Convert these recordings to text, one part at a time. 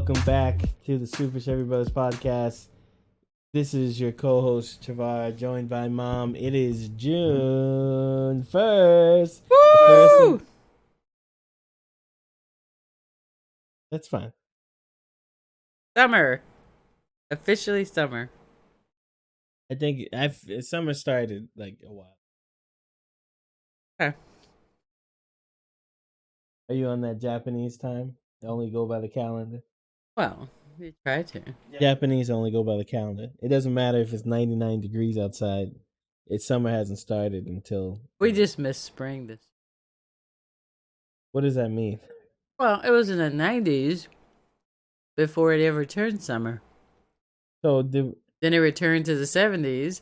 welcome back to the Super Chevy Brothers podcast. This is your co-host Travar, joined by Mom. It is June 1st. Woo! That's fine. Summer. Officially summer. I think summer started like a while. Okay. Are you on that Japanese time? They only go by the calendar. Well, we try to. Japanese only go by the calendar. It doesn't matter if it's 99 degrees outside. Summer hasn't started until... We just missed spring this. What does that mean? Well, it was in the 90s before it ever turned summer. So then it returned to the 70s.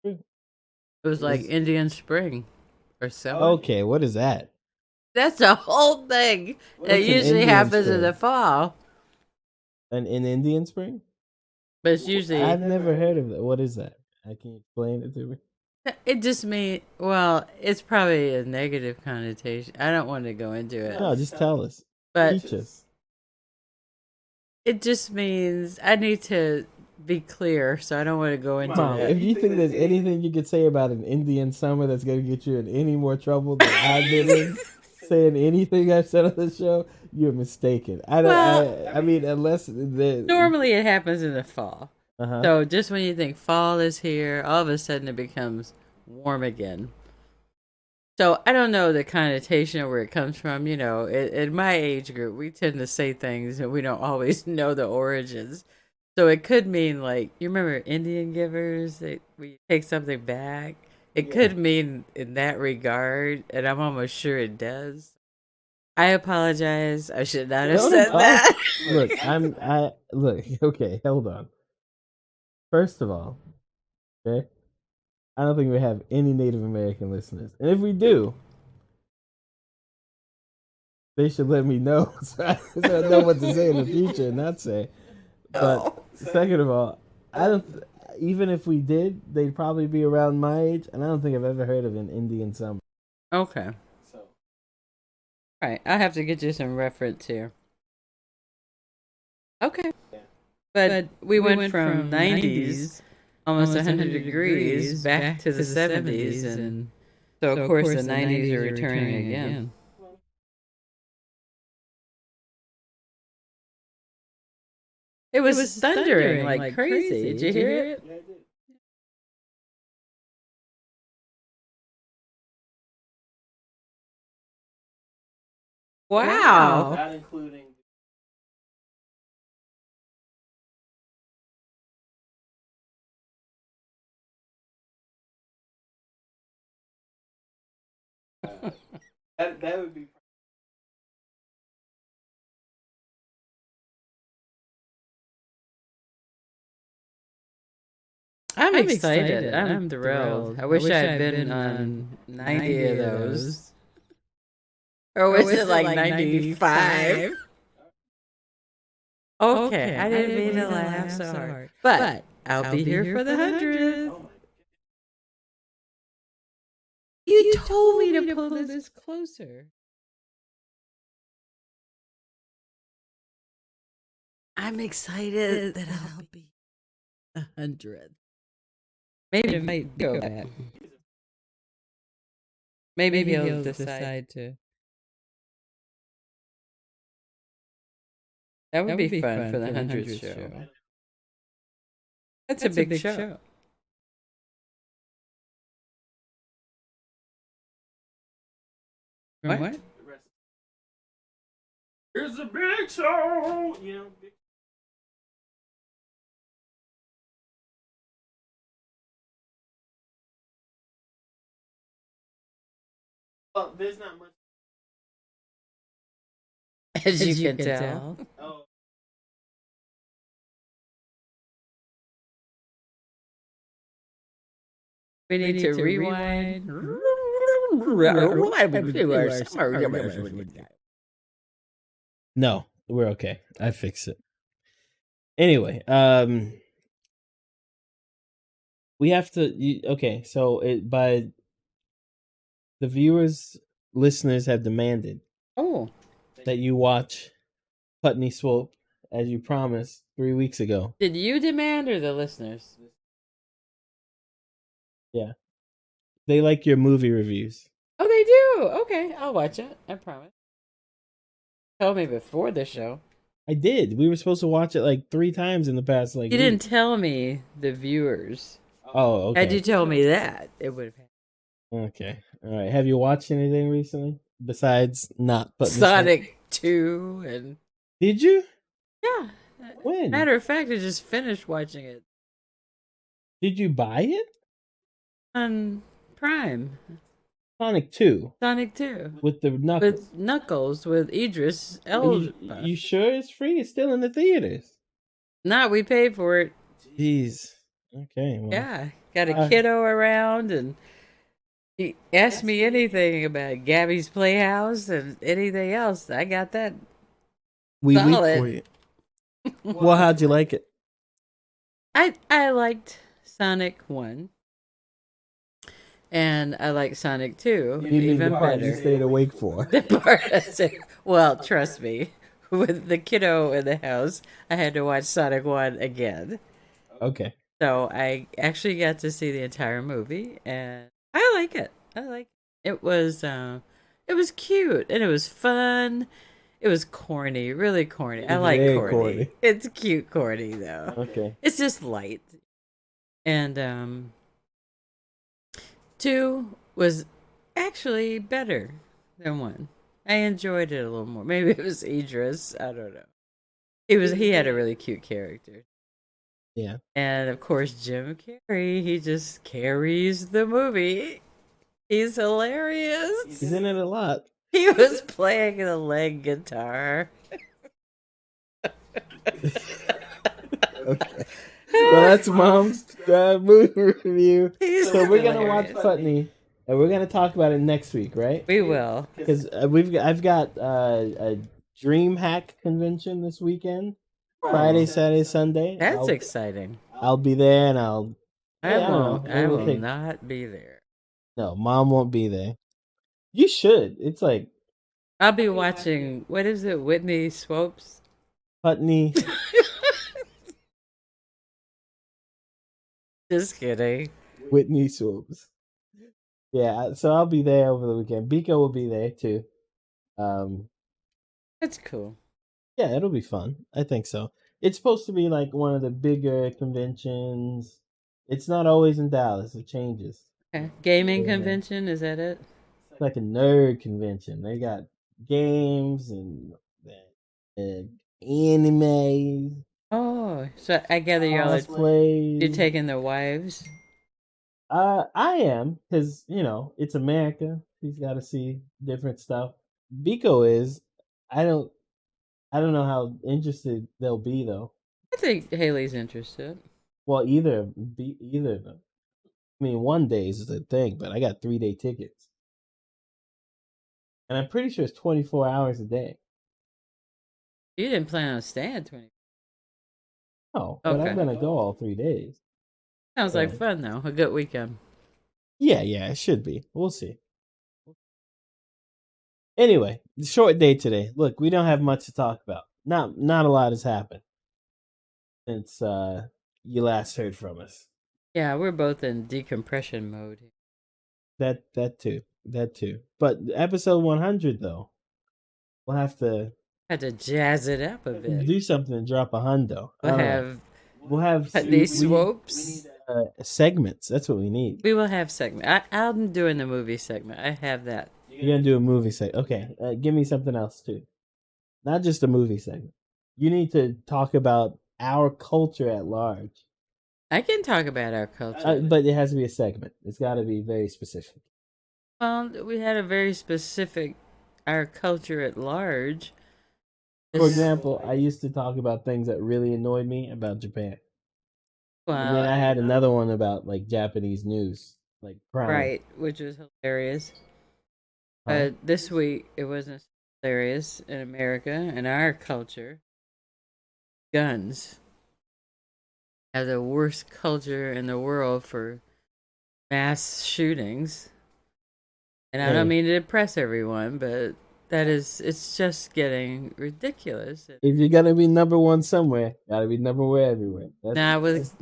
It was like Indian spring or summer. Okay, what is that? That's the whole thing. It usually happens in the fall. An Indian spring? But it's usually... I've never heard of that. What is that? Can you explain it to me? It just means, well, it's probably a negative connotation. I don't want to go into it. No, just tell us. But teach us. It just means I need to be clear, so I don't want to go into it. If you think there's anything you could say about an Indian summer that's going to get you in any more trouble than I've been in saying anything I've said on the show, you're mistaken. I mean, unless... Normally it happens in the fall. Uh-huh. So just when you think fall is here, all of a sudden it becomes warm again. So I don't know the connotation of where it comes from. You know, in my age group, we tend to say things and we don't always know the origins. So it could mean, like, you remember Indian givers? We take something back. It could mean in that regard, and I'm almost sure it does. I apologize. I should not have said that. Look, okay, hold on. First of all, okay, I don't think we have any Native American listeners. And if we do, they should let me know so I know what to say in the future and not say. But second of all, even if we did, they'd probably be around my age, and I don't think I've ever heard of an Indian summer. Okay. So, all right, I'll have to get you some reference here. Okay. Yeah. But we went from 90s, almost 100 degrees, back to the 70s, and so of course the 90s are returning again. It was thundering like crazy. Did you hear it? Yeah, I did. Wow. Not including... that would be... I'm excited. I'm thrilled. I wish I had been on 90 of those. Or was it like 95? Okay, I didn't mean to laugh so hard. But I'll be here for the 100th. You told me to pull this closer. I'm excited that I'll be 100th. Maybe it might go back. Maybe he'll decide to. That would be fun for the 100th show. That's a big show. What? Here's a big show! You know, big... Well, there's not much. As you can tell. Oh. We need to rewind. No, we're okay. I fixed it. Anyway, we have to... Okay, so by the viewers, listeners have demanded that you watch Putney Swope as you promised 3 weeks ago. Did you demand or the listeners? Yeah. They like your movie reviews. Oh, they do. Okay, I'll watch it. I promise. Told me before the show. I did. We were supposed to watch it like 3 times in the past You didn't tell me the viewers. Oh, okay. Had you told me that, it would have happened. Okay. All right. Have you watched anything recently besides not Putney Sonic 2 and Did you? yeah. When? Matter of fact, I just finished watching it Did you buy it? on Prime. Sonic 2. Sonic 2. With the Knuckles. With Knuckles, with Idris You, Elba. you sure it's free? It's still in the theaters. Nah, we paid for it. Jeez. Okay. Well, Yeah. Got a kiddo around, and he asked me anything about Gabby's Playhouse and anything else. I got that. we weak solid. for you. Well, how'd you like it? I liked Sonic 1. And I like Sonic 2 even better. You stayed awake for. The part I said, well, trust me, with the kiddo in the house, I had to watch Sonic 1 again. Okay. So I actually got to see the entire movie, and I like it. It was cute, and it was fun. It was corny, really corny. I like corny. It's cute corny, though. Okay. It's just light. And 2 was actually better than 1. I enjoyed it a little more. Maybe it was Idris. I don't know. He had a really cute character. Yeah. And of course, Jim Carrey, he just carries the movie. He's hilarious. He's in it a lot. He was playing the leg guitar. Okay. Well, that's Mom's movie review. So we're gonna watch Putney, and we're gonna talk about it next week, right? We will, because I've got a DreamHack convention this weekend, Friday, Saturday, Sunday. That's exciting. I'll be there, and I will not be there. No, Mom won't be there. You should. It's like I'll be watching. What is it? Whitney Swopes. Putney. Just kidding. Whitney Swopes. Yeah, so I'll be there over the weekend. Biko will be there too. That's cool. Yeah, it'll be fun. I think so. It's supposed to be like one of the bigger conventions. It's not always in Dallas. It changes. Okay. Gaming convention, is that it? It's like a nerd convention. They got games and anime. Oh, so I gather y'all you're taking their wives. I am, because it's America. He's got to see different stuff. Biko is. I don't know how interested they'll be though. I think Haley's interested. Well, either of them. I mean, one day is the thing, but I got 3-day tickets, and I'm pretty sure it's 24 hours a day. You didn't plan on staying 20. Oh, but I'm gonna go all 3 days. Sounds like fun though. A good weekend. Yeah, it should be. We'll see. Anyway, short day today. Look, we don't have much to talk about. Not a lot has happened since you last heard from us. Yeah, we're both in decompression mode. That too. But episode 100 though, we'll have to jazz it up a bit. Do something and drop a hundo. We'll have these swopes. Segments. That's what we need. We will have segment. I'm doing the movie segment. I have that. You're gonna do a movie segment. Okay. Give me something else too. Not just a movie segment. You need to talk about our culture at large. I can talk about our culture, but it has to be a segment. It's got to be very specific. Well, we had a very specific our culture at large. For example, I used to talk about things that really annoyed me about Japan. Well, and then I had another one about like Japanese news, like crime. Right, which was hilarious. But this week it wasn't hilarious in America and our culture. Guns have the worst culture in the world for mass shootings. And I don't mean to depress everyone, but it's just getting ridiculous. If you're gonna be number one somewhere, gotta be number one everywhere. Not with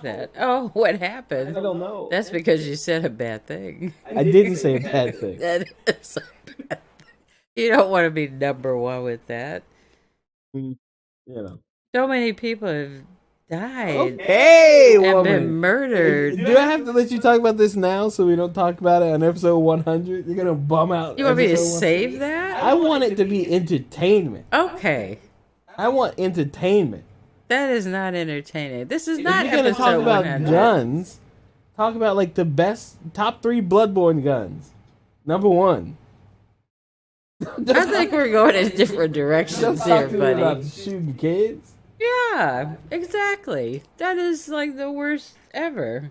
that. Oh, what happened? I don't know. That's because you said a bad thing. I didn't say a bad thing. That is a bad thing. You don't want to be number one with that. You know. So many people have died Hey, and woman. been murdered. Do I have to let you talk about this now so we don't talk about it on episode 100? You're gonna bum out. You want me to episode 100? save that? I want it to be entertainment. Okay. I want entertainment. That is not entertaining. This is not If you're gonna episode talk about 100. guns, talk about like the best top 3 Bloodborne guns. Number 1. I think we're going in different directions Don't here, talk to me about buddy. shooting kids. Yeah, exactly. That is like the worst ever.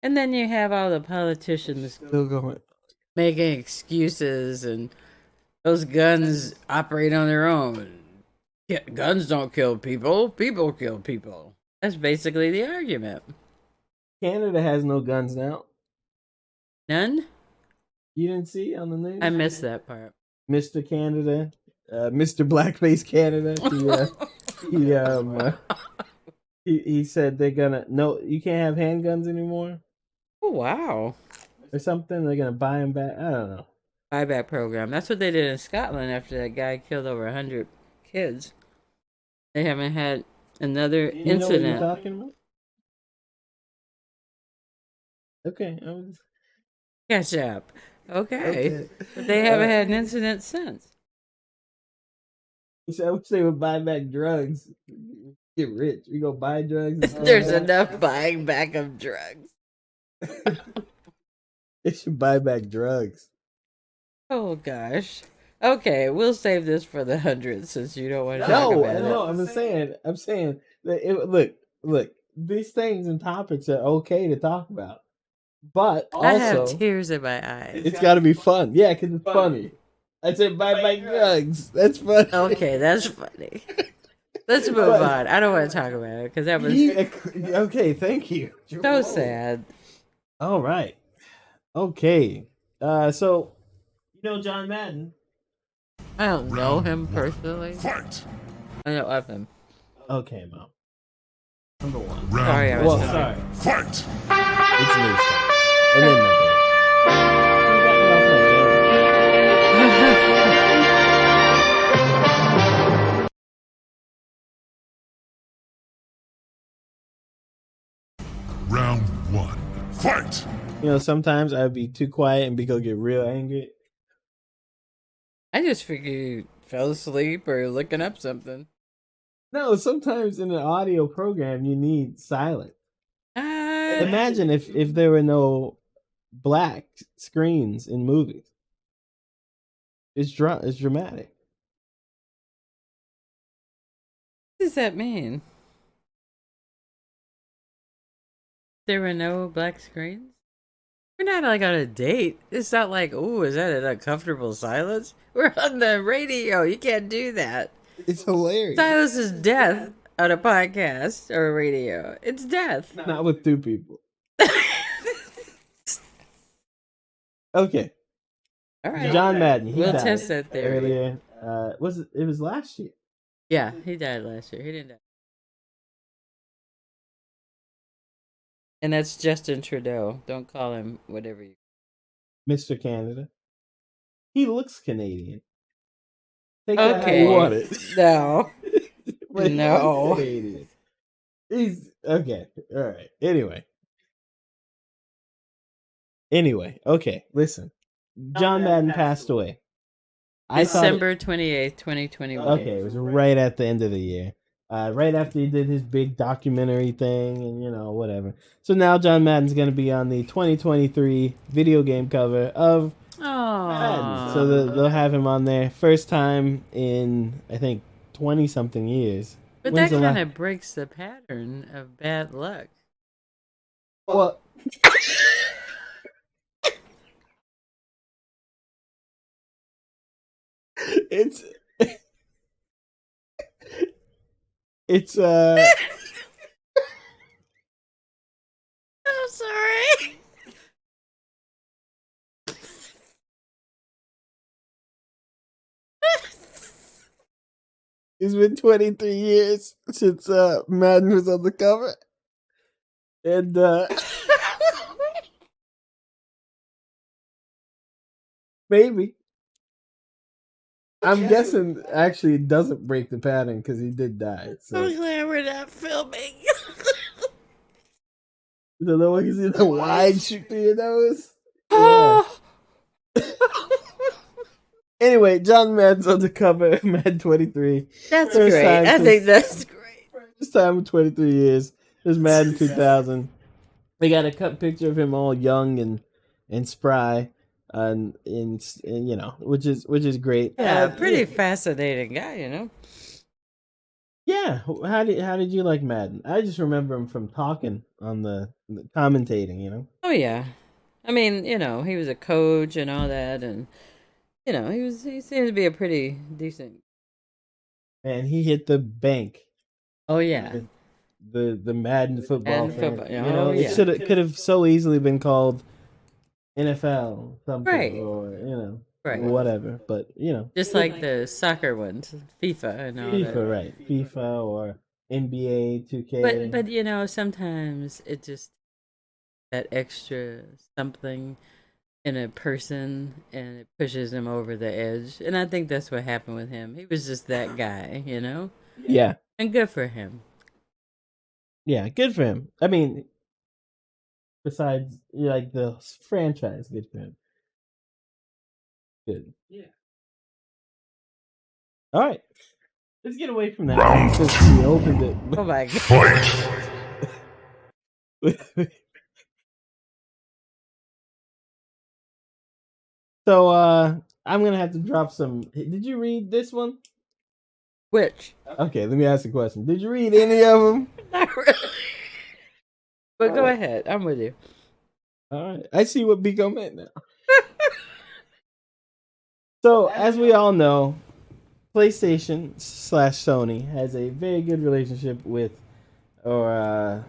And then you have all the politicians Still going. making excuses, and those guns operate on their own. Yeah, guns don't kill people. People kill people. That's basically the argument. Canada has no guns now. None? You didn't see on the news? I missed that part. Mr. Canada, Mr. Blackface Canada. He said they're gonna you can't have handguns anymore Oh, wow. or something. They're gonna buy them back. I don't know. Buyback program. That's what they did in Scotland after that guy killed over 100 kids. They haven't had another You know what incident. you're talking about? Okay. Catch up. Okay. But they haven't had an incident since. I wish they would buy back drugs. Get rich. We go buy drugs. There's enough buying back of drugs. They should buy back drugs. Oh, gosh. Okay, we'll save this for the 100 since you don't want to talk No, about it. no. I'm saying that look. These things and topics are okay to talk about, but I have also tears in my eyes. it's got to be fun. Yeah, because it's funny. I said buy back drugs. That's funny. Okay, that's funny. Let's move on. I don't want to talk about it because that was Okay, thank you. so sad. All right. Okay. So you know John Madden. I don't know him personally. Fight! I know of him. Okay, Mom. Number 1. Sorry, I was Well, talking. sorry. Fight! It's news time. And then number 1. You got me off my game. Round 1. Fight! You know, sometimes I'd be too quiet and Biko get real angry. I just figured you fell asleep or looking up something. No, sometimes in an audio program you need silence. Imagine if there were no black screens in movies. It's dramatic. What does that mean? There were no black screens? We're not like on a date. It's not like, oh, is that an uncomfortable silence? We're on the radio. You can't do that. It's hilarious. Silence is death on a podcast or a radio. It's death. Not with 2 people. Okay. All right. John Madden. He We'll died test that theory. earlier. It was last year. Yeah, he died last year. He didn't die. And that's Justin Trudeau. Don't call him whatever you. Mr. Canada. He looks Canadian. Take that how you Okay. want it. No. But he No. looks Canadian. He's okay. All right. Anyway, okay. Listen, John Madden passed away. I thought December 28th, 2021. okay, it was right at the end of the year. Right after he did his big documentary thing and, you know, whatever. So now John Madden's going to be on the 2023 video game cover of Madden. Oh. So they'll have him on there. First time in, I think, 20-something years. But When's that the kind of breaks the pattern of bad luck. Well, it's I'm sorry. It's been 23 years since Madden was on the cover. And maybe. I'm guessing actually it doesn't break the pattern because he did die. So. I'm glad we're not filming. So no one can see the wide shoot through your nose. Yeah. Anyway, John Madden's on the cover, Madden 23. That's great. I think that's great. First time in 23 years. It was Madden 2000. They got a cut picture of him all young and spry, and you know, which is great. Yeah, pretty fascinating guy, you know. Yeah, how did you like Madden? I just remember him from talking on the commentating, you know. Oh yeah, I mean, you know, he was a coach and all that, and you know, he seemed to be a pretty decent. And he hit the bank. Oh yeah, the Madden football. Madden football. You know, it could have so easily been called NFL something, right? Or you know, right, whatever. But you know, just like the soccer ones, FIFA and all FIFA, that. right? FIFA or NBA 2K. But you know, sometimes it just that extra something in a person and it pushes him over the edge. And I think that's what happened with him. He was just that guy, you know? Yeah. And good for him. Yeah, good for him. I mean, besides like the franchise, good for him. Good. Yeah. All right. Let's get away from that. Round two. We opened it. Oh my god. Fight. So I'm gonna have to drop some. Did you read this one? Which? Okay, let me ask a question. Did you read any of them? Not really. But go ahead. I'm with you. All right. I see what Biko meant now. So, as we all know, PlayStation / Sony has a very good relationship with, or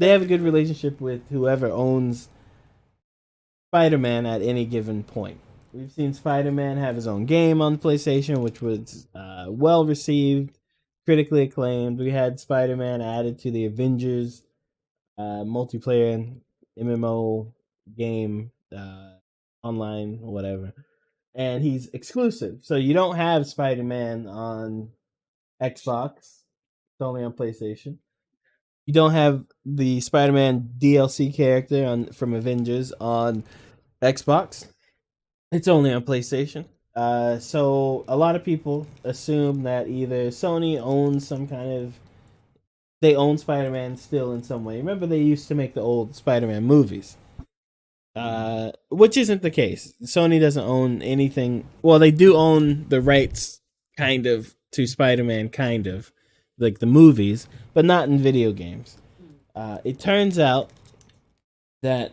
they have a good relationship with whoever owns Spider-Man at any given point. We've seen Spider-Man have his own game on the PlayStation, which was well received, critically acclaimed. We had Spider-Man added to the Avengers multiplayer MMO game, online, whatever. And he's exclusive. So you don't have Spider-Man on Xbox. It's only on PlayStation. You don't have the Spider-Man DLC character from Avengers on Xbox. It's only on PlayStation. So a lot of people assume that either Sony owns some kind of... They own Spider-Man still in some way. Remember, they used to make the old Spider-Man movies. Which isn't the case. Sony doesn't own anything. Well, they do own the rights, kind of, to Spider-Man, kind of. Like the movies, but not in video games. It turns out that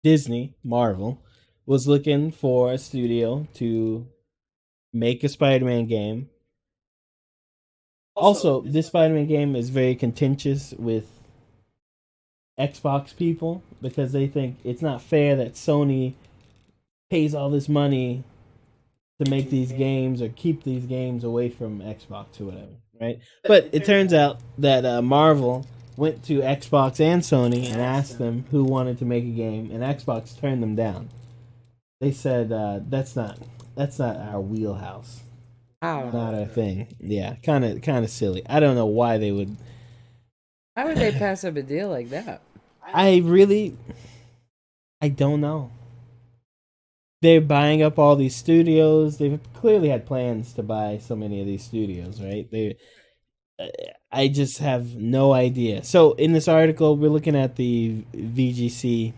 Disney, Marvel, was looking for a studio to make a Spider-Man game. Also, this Spider-Man game is very contentious with Xbox people because they think it's not fair that Sony pays all this money to make these games or keep these games away from Xbox or whatever, right? But it turns out that Marvel went to Xbox and Sony and asked them who wanted to make a game, and Xbox turned them down. They said that's not our wheelhouse. Oh. Not our thing. Yeah, kind of silly. I don't know why they would. Why would they pass up a deal like that? I don't know. They're buying up all these studios. They've clearly had plans to buy so many of these studios, right? I just have no idea. So in this article, we're looking at the VGC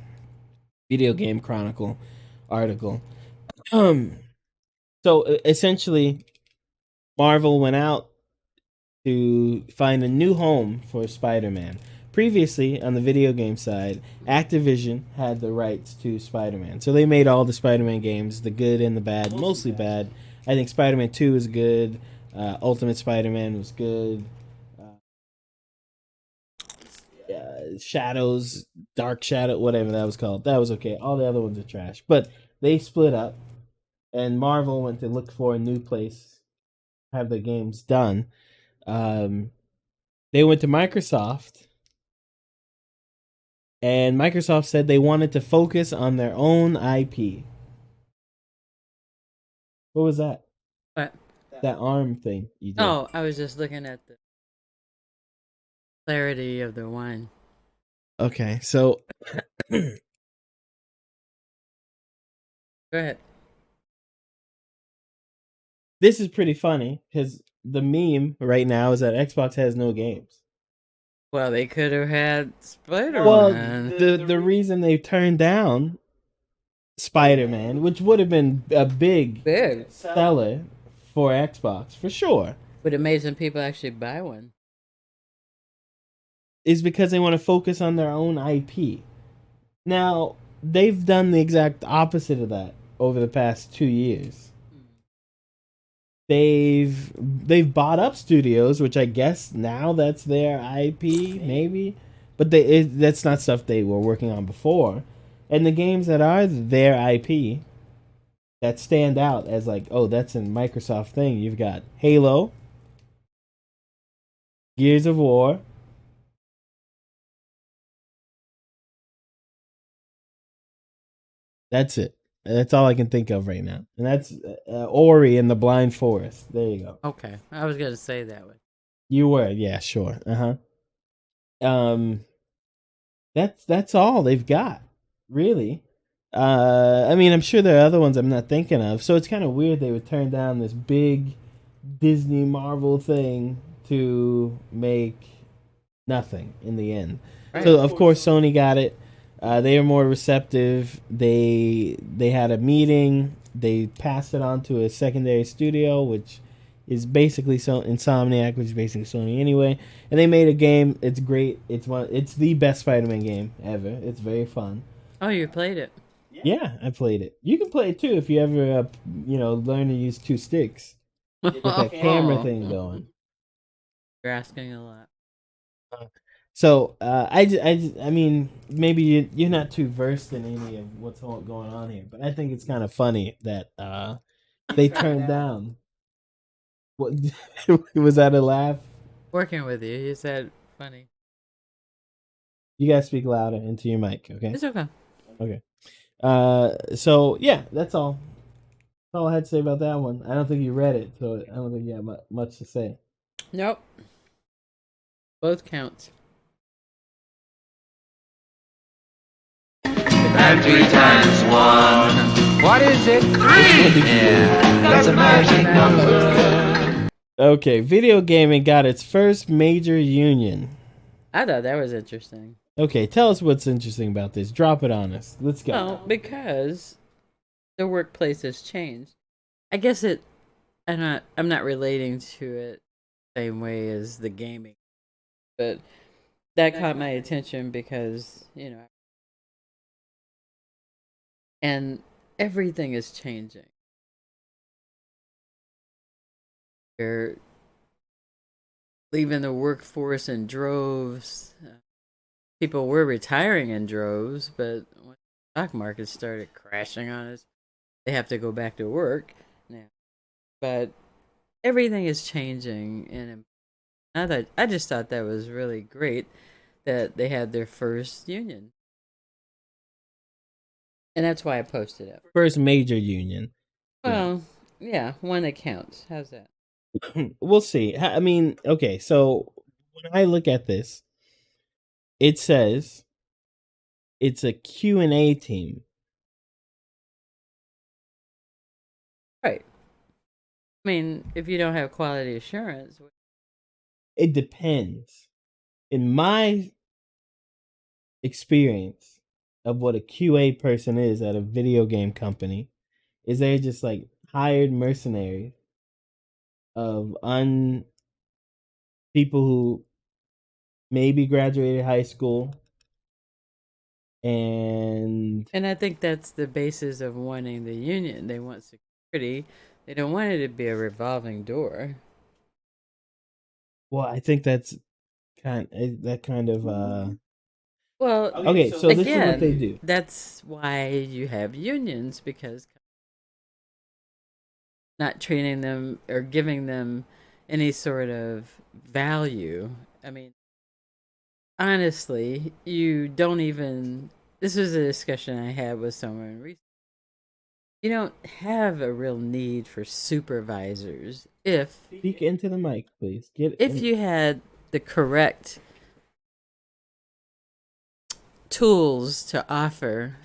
Video Game Chronicle article. So essentially, Marvel went out to find a new home for Spider-Man. Previously, on the video game side, Activision had the rights to Spider-Man. So they made all the Spider-Man games, the good and the bad, mostly bad. I think Spider-Man 2 is good. Ultimate Spider-Man was good. Shadows, Dark Shadow, whatever that was called. That was okay. All the other ones are trash. But they split up, and Marvel went to look for a new place have their games done. They went to Microsoft, and Microsoft said they wanted to focus on their own IP. What was that? What? That arm thing you did. Oh, I was just looking at the clarity of the wine. Okay, so Go ahead. this is pretty funny because the meme right now is that Xbox has no games. Well, they could have had Spider-Man. Well, the reason they turned down Spider-Man, which would have been a big seller for Xbox for sure, would have made some people actually buy one. is because they want to focus on their own IP. Now, they've done the exact opposite of that over the past 2 years. They've bought up studios, which I guess now that's their IP, maybe, but that's not stuff they were working on before. And the games that are their IP that stand out as like, oh, that's a Microsoft thing. You've got Halo, Gears of War, that's it. That's all I can think of right now, and that's Ori and the Blind Forest. There you go. Okay, I was gonna say that one. You were, yeah, sure. That's all they've got, really. I mean, I'm sure there are other ones I'm not thinking of. So it's kind of weird they would turn down this big Disney Marvel thing to make nothing in the end. Right. So of course Sony got it. They were more receptive. They had a meeting. They passed it on to a secondary studio, which is basically Insomniac, which is basically Sony anyway. And they made a game. It's great. It's the best Spider-Man game ever. It's very fun. Oh, you played it? Yeah, I played it. You can play it too if you ever, learn to use 2 sticks. Get that camera thing going. You're asking a lot. So I mean, maybe you're not too versed in any of what's going on here, but I think it's kind of funny that they turned down. What was that a laugh? Working with you, you said funny. You guys speak louder into your mic, okay? It's okay. Okay. So yeah, that's all. That's all I had to say about that one. I don't think you read it, so I don't think you have much to say. Nope. Both counts. And 3 times 1. What is it? 3! Yeah, that's a magic number. Okay, video gaming got its first major union. I thought that was interesting. Okay, tell us what's interesting about this. Drop it on us. Let's go. Well, because the workplace has changed. I guess I'm not relating to it the same way as the gaming. But that caught my attention because, and everything is changing. You're leaving the workforce in droves. People were retiring in droves, but when the stock market started crashing on us, they have to go back to work now. But everything is changing, and I just thought that was really great that they had their first union. And that's why I posted it. First major union. Well, yeah, one that counts. How's that? We'll see. I mean, okay, so when I look at this, it says it's a Q&A team. Right. I mean, if you don't have quality assurance... It depends. In my experience of what a QA person is at a video game company, is they're just like hired mercenaries of people who maybe graduated high school, and I think that's the basis of wanting the union. They want security. They don't want it to be a revolving door. Well, I think that's kind of well, okay, so again, this is what they do. That's why you have unions, because not treating them or giving them any sort of value. I mean, honestly, you don't even. This was a discussion I had with someone recently. You don't have a real need for supervisors Speak into the mic, please. if you had the correct tools to offer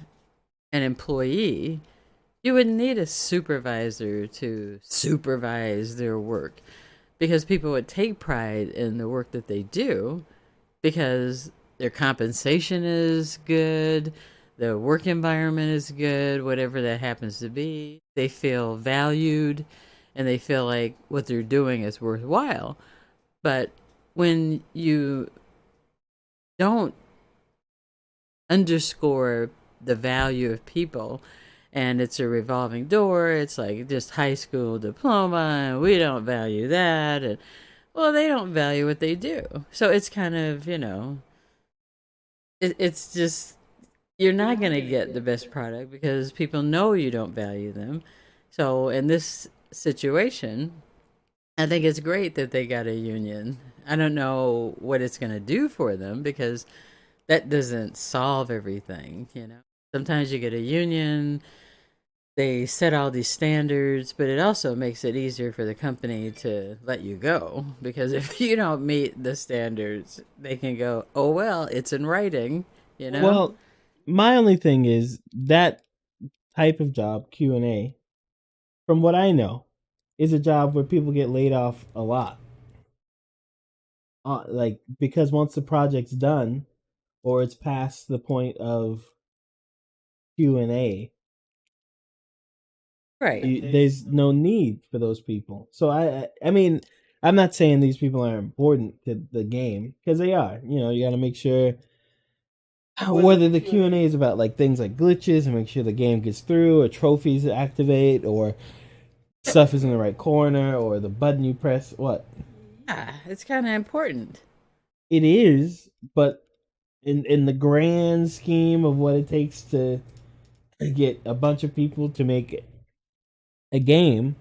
an employee. You wouldn't need a supervisor to supervise their work because people would take pride in the work that they do because their compensation is good, the work environment is good, whatever that happens to be. They feel valued and they feel like what they're doing is worthwhile. But when you don't underscore the value of people and it's a revolving door, it's like just high school diploma and we don't value that, and well, they don't value what they do, so it's kind of, it's just, you're not going to get the best product because people know you don't value them. So in this situation, I think it's great that they got a union. I don't know what it's going to do for them because that doesn't solve everything. Sometimes you get a union, they set all these standards, but it also makes it easier for the company to let you go because if you don't meet the standards, they can go, oh well, it's in writing. Well, my only thing is that type of job, Q&A, from what I know, is a job where people get laid off a lot. Like, because once the project's done or it's past the point of Q&A, right? There's no need for those people. So I mean, I'm not saying these people are important to the game because they are. You got to make sure whether the Q&A is about like things like glitches and make sure the game gets through, or trophies activate, or stuff is in the right corner, or the button you press. What? Yeah, it's kind of important. It is, but in the grand scheme of what it takes to get a bunch of people to make a game,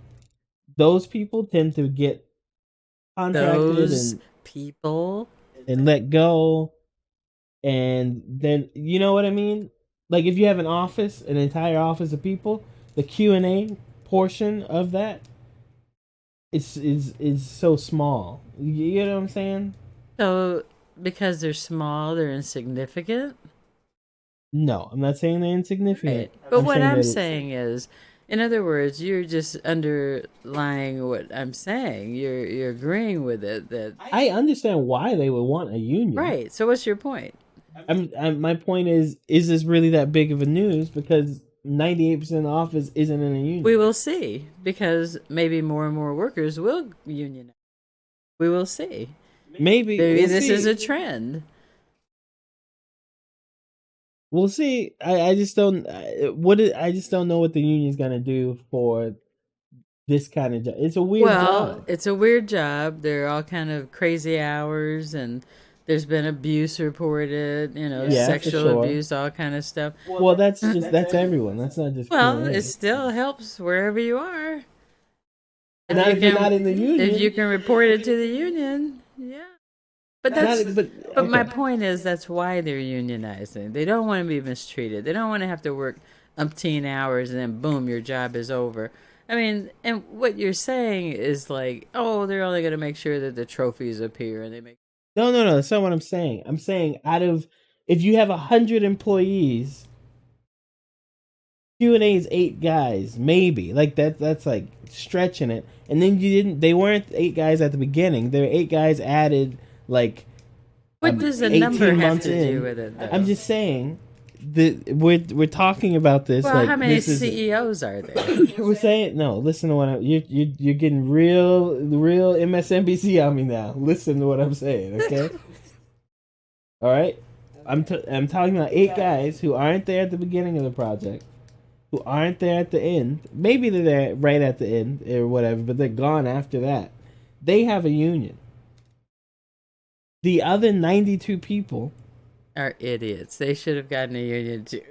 those people tend to get contracted Those people. and let go, and then you know what I mean. Like if you have an entire office of people, the Q&A portion of that is so small. You know what I'm saying? So because they're small, they're insignificant. No, I'm not saying they're insignificant. Right. But what I'm saying is, in other words, you're just underlying what I'm saying. You're agreeing with it that I understand why they would want a union. Right. So what's your point? My point is this really that big of a news? Because 98% of the office isn't in a union. We will see, because maybe more and more workers will unionize. We will see. Maybe this is a trend. We'll see. I just don't. I just don't know what the union's gonna do for this kind of job. It's a weird job. It's a weird job. There are all kind of crazy hours, and there's been abuse reported. Sexual abuse, all kind of stuff. Well, that's everyone. That's not just. Well, Q&A. It still helps wherever you are. If you're not in the union. If you can report it to the union, yeah. But but my point is that's why they're unionizing. They don't want to be mistreated. They don't want to have to work umpteen hours and then boom, your job is over. I mean, and what you're saying is like, oh, they're only going to make sure that the trophies appear and they make. No, that's not what I'm saying. I'm saying if you have 100 employees, Q&A is 8 guys, maybe. Like that's like stretching it. And then they weren't 8 guys at the beginning. There were 8 guys added. Like, what does a number have to do with it, though? I'm just saying we're talking about this. Well, like, how many CEOs are there? We're saying no. Listen to what you're getting real MSNBC on me now. Listen to what I'm saying, okay? All right, I'm talking about 8 guys who aren't there at the beginning of the project, who aren't there at the end. Maybe they're there right at the end or whatever, but they're gone after that. They have a union. The other 92 people are idiots. They should have gotten a union too.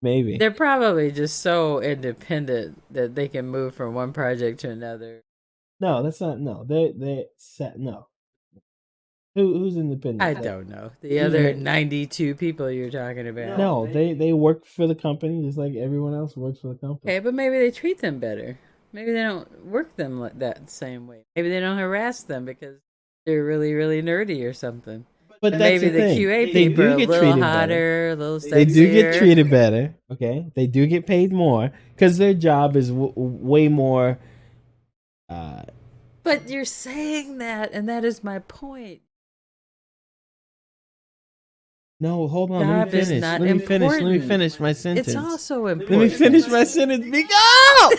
Maybe. They're probably just so independent that they can move from one project to another. No, that's not. No, they set. No. Who's independent? I Like, don't know. The other 92 people you're talking about. no, they work for the company just like everyone else works for the company. Okay, but maybe they treat them better. Maybe they don't work them like that same way. Maybe they don't harass them because they're really, really nerdy or something. But And that's maybe the thing. QA They people are do a get little treated hotter, better. a little sexier. They do get treated better. Okay, they do get paid more because their job is way more. But you're saying that, and that is my point. No, hold on. Job is not Let me important. finish my sentence. It's also important. Let me finish my sentence. Because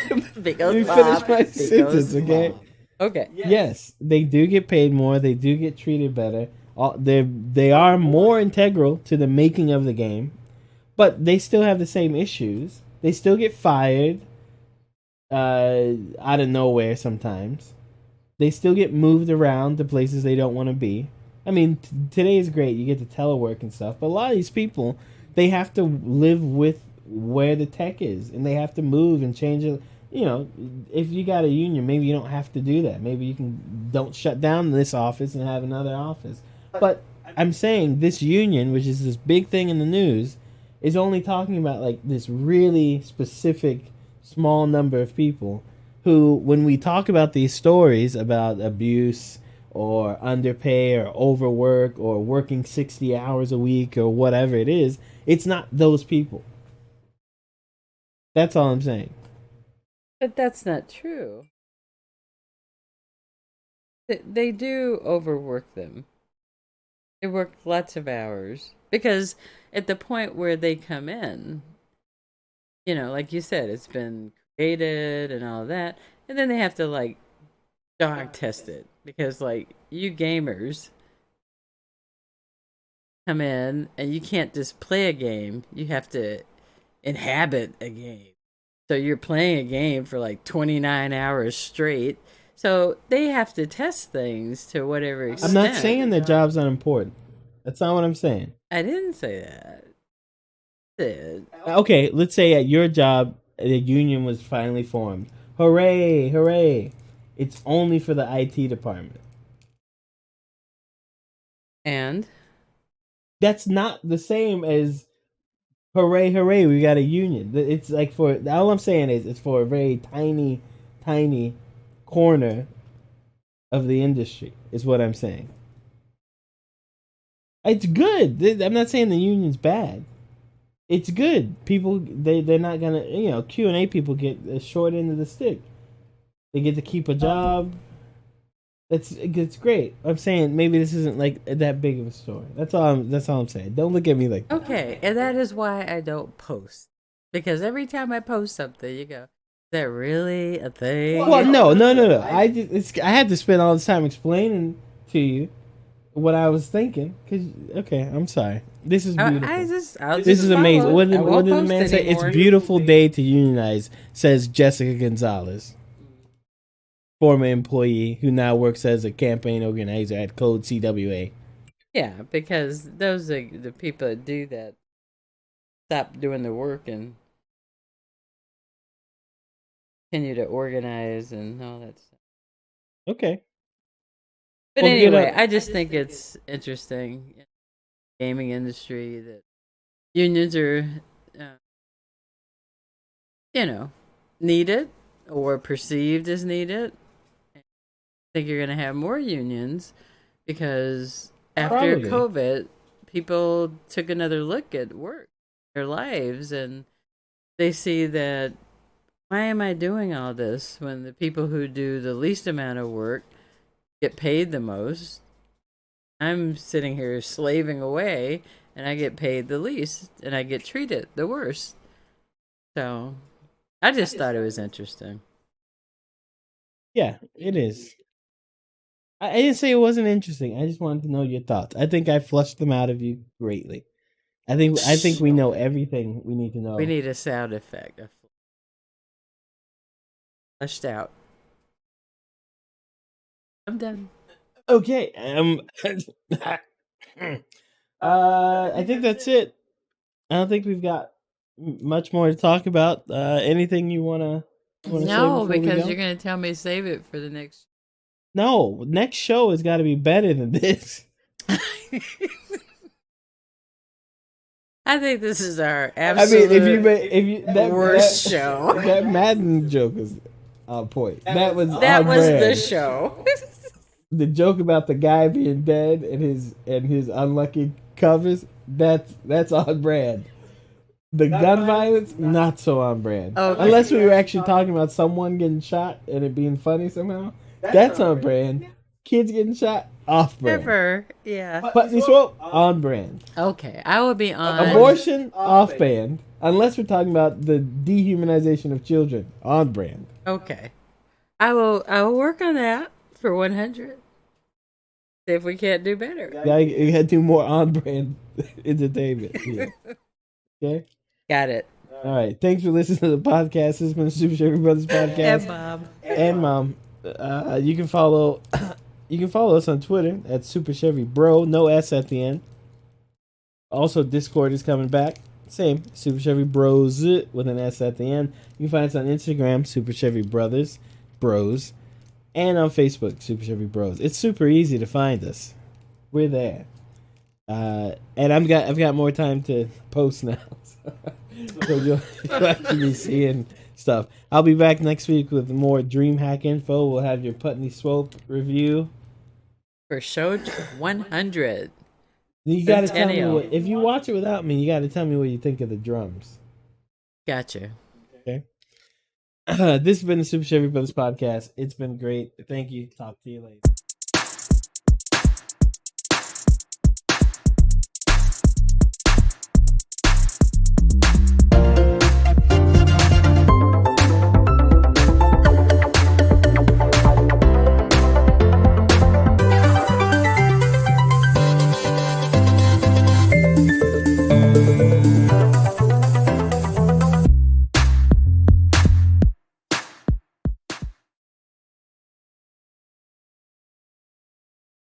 Let me Bob, finish my because sentence, okay? Bob. Okay. Yes, they do get paid more. They do get treated better. They are more integral to the making of the game, but they still have the same issues. They still get fired out of nowhere sometimes. They still get moved around to places they don't want to be. I mean, today is great. You get to telework and stuff, but a lot of these people, they have to live with where the tech is, and they have to move and change it. You know, if you got a union, maybe you don't have to do that. Maybe you don't shut down this office and have another office. But I'm saying this union, which is this big thing in the news, is only talking about like this really specific small number of people who, when we talk about these stories about abuse or underpay or overwork or working 60 hours a week or whatever it is, it's not those people. That's all I'm saying. But that's not true. They do overwork them. They work lots of hours because at the point where they come in, you know, like you said, it's been created and all that, and then they have to like dog test it because like you gamers come in and you can't just play a game, you have to inhabit a game. So you're playing a game for like 29 hours straight. So they have to test things to whatever extent. I'm not saying their job's not important. That's not what I'm saying. I didn't say that. I did. Okay, let's say at your job, the union was finally formed. Hooray, hooray. It's only for the IT department. And? That's not the same as hooray, hooray, we got a union. It's like for, all I'm saying is it's for a very tiny, tiny corner of the industry, is what I'm saying. It's good. I'm not saying the union's bad. It's good. People, they're not gonna, you know, Q&A people get a short end of the stick. They get to keep a job. It's great. I'm saying maybe this isn't like that big of a story. That's all I'm saying. Don't look at me like that. Okay, and that is why I don't post. Because every time I post something, you go, is that really a thing? Well, no. I had to spend all this time explaining to you what I was thinking. Okay, I'm sorry. This is beautiful. This is amazing. What did the man say? It's a beautiful day to unionize, says Jessica Gonzalez, former employee who now works as a campaign organizer at Code CWA. Yeah, because those are the people that do that. Stop doing the work and continue to organize and all that stuff. Okay. But well, anyway, I just think it's interesting in the gaming industry that unions are, you know, needed or perceived as needed. I think you're going to have more unions because after COVID, people took another look at work, their lives, and they see that, why am I doing all this when the people who do the least amount of work get paid the most? I'm sitting here slaving away and I get paid the least and I get treated the worst. So I just thought it was interesting. Yeah, it is. I didn't say it wasn't interesting. I just wanted to know your thoughts. I think I flushed them out of you greatly. I think we know everything we need to know. We need a sound effect. Flushed out. I'm done. Okay. I think that's it. I don't think we've got much more to talk about. Anything you wanna No, say because we go? you're gonna tell me save it for the next. No, next show has got to be better than this. I think this is our I mean, absolute if you worst show. that Madden joke is on point. That was That on was the brand. show. The joke about the guy being dead and his unlucky covers. That's on brand. The gun violence, not so on brand. Okay. Unless we were actually talking about someone getting shot and it being funny somehow. That's on brand. Kids getting shot, off brand. Never. Yeah. Putney Swope, on brand. Okay, I will be on. Abortion, off brand. Unless we're talking about the dehumanization of children, on brand. Okay, I will work on that for 100. See if we can't do better. You got to do more on brand entertainment. Here. Okay? Got it. All right. Thanks for listening to the podcast. This has been the Super Chevy Brothers podcast. And Bob. And Mom. You can follow us on Twitter at Super Chevy Bro, no S at the end. Also, Discord is coming back. Same, Super Chevy Bros with an S at the end. You can find us on Instagram, Super Chevy Brothers, Bros, and on Facebook, Super Chevy Bros. It's super easy to find us. We're there. And I've got more time to post now. So you'll actually be seeing stuff. I'll be back next week with more DreamHack info. We'll have your Putney Swope review. For show 100. You got to tell me Centennial. if you watch it without me, you got to tell me what you think of the drums. Gotcha. Okay. This has been the Super Chevy Brothers podcast. It's been great. Thank you. Talk to you later.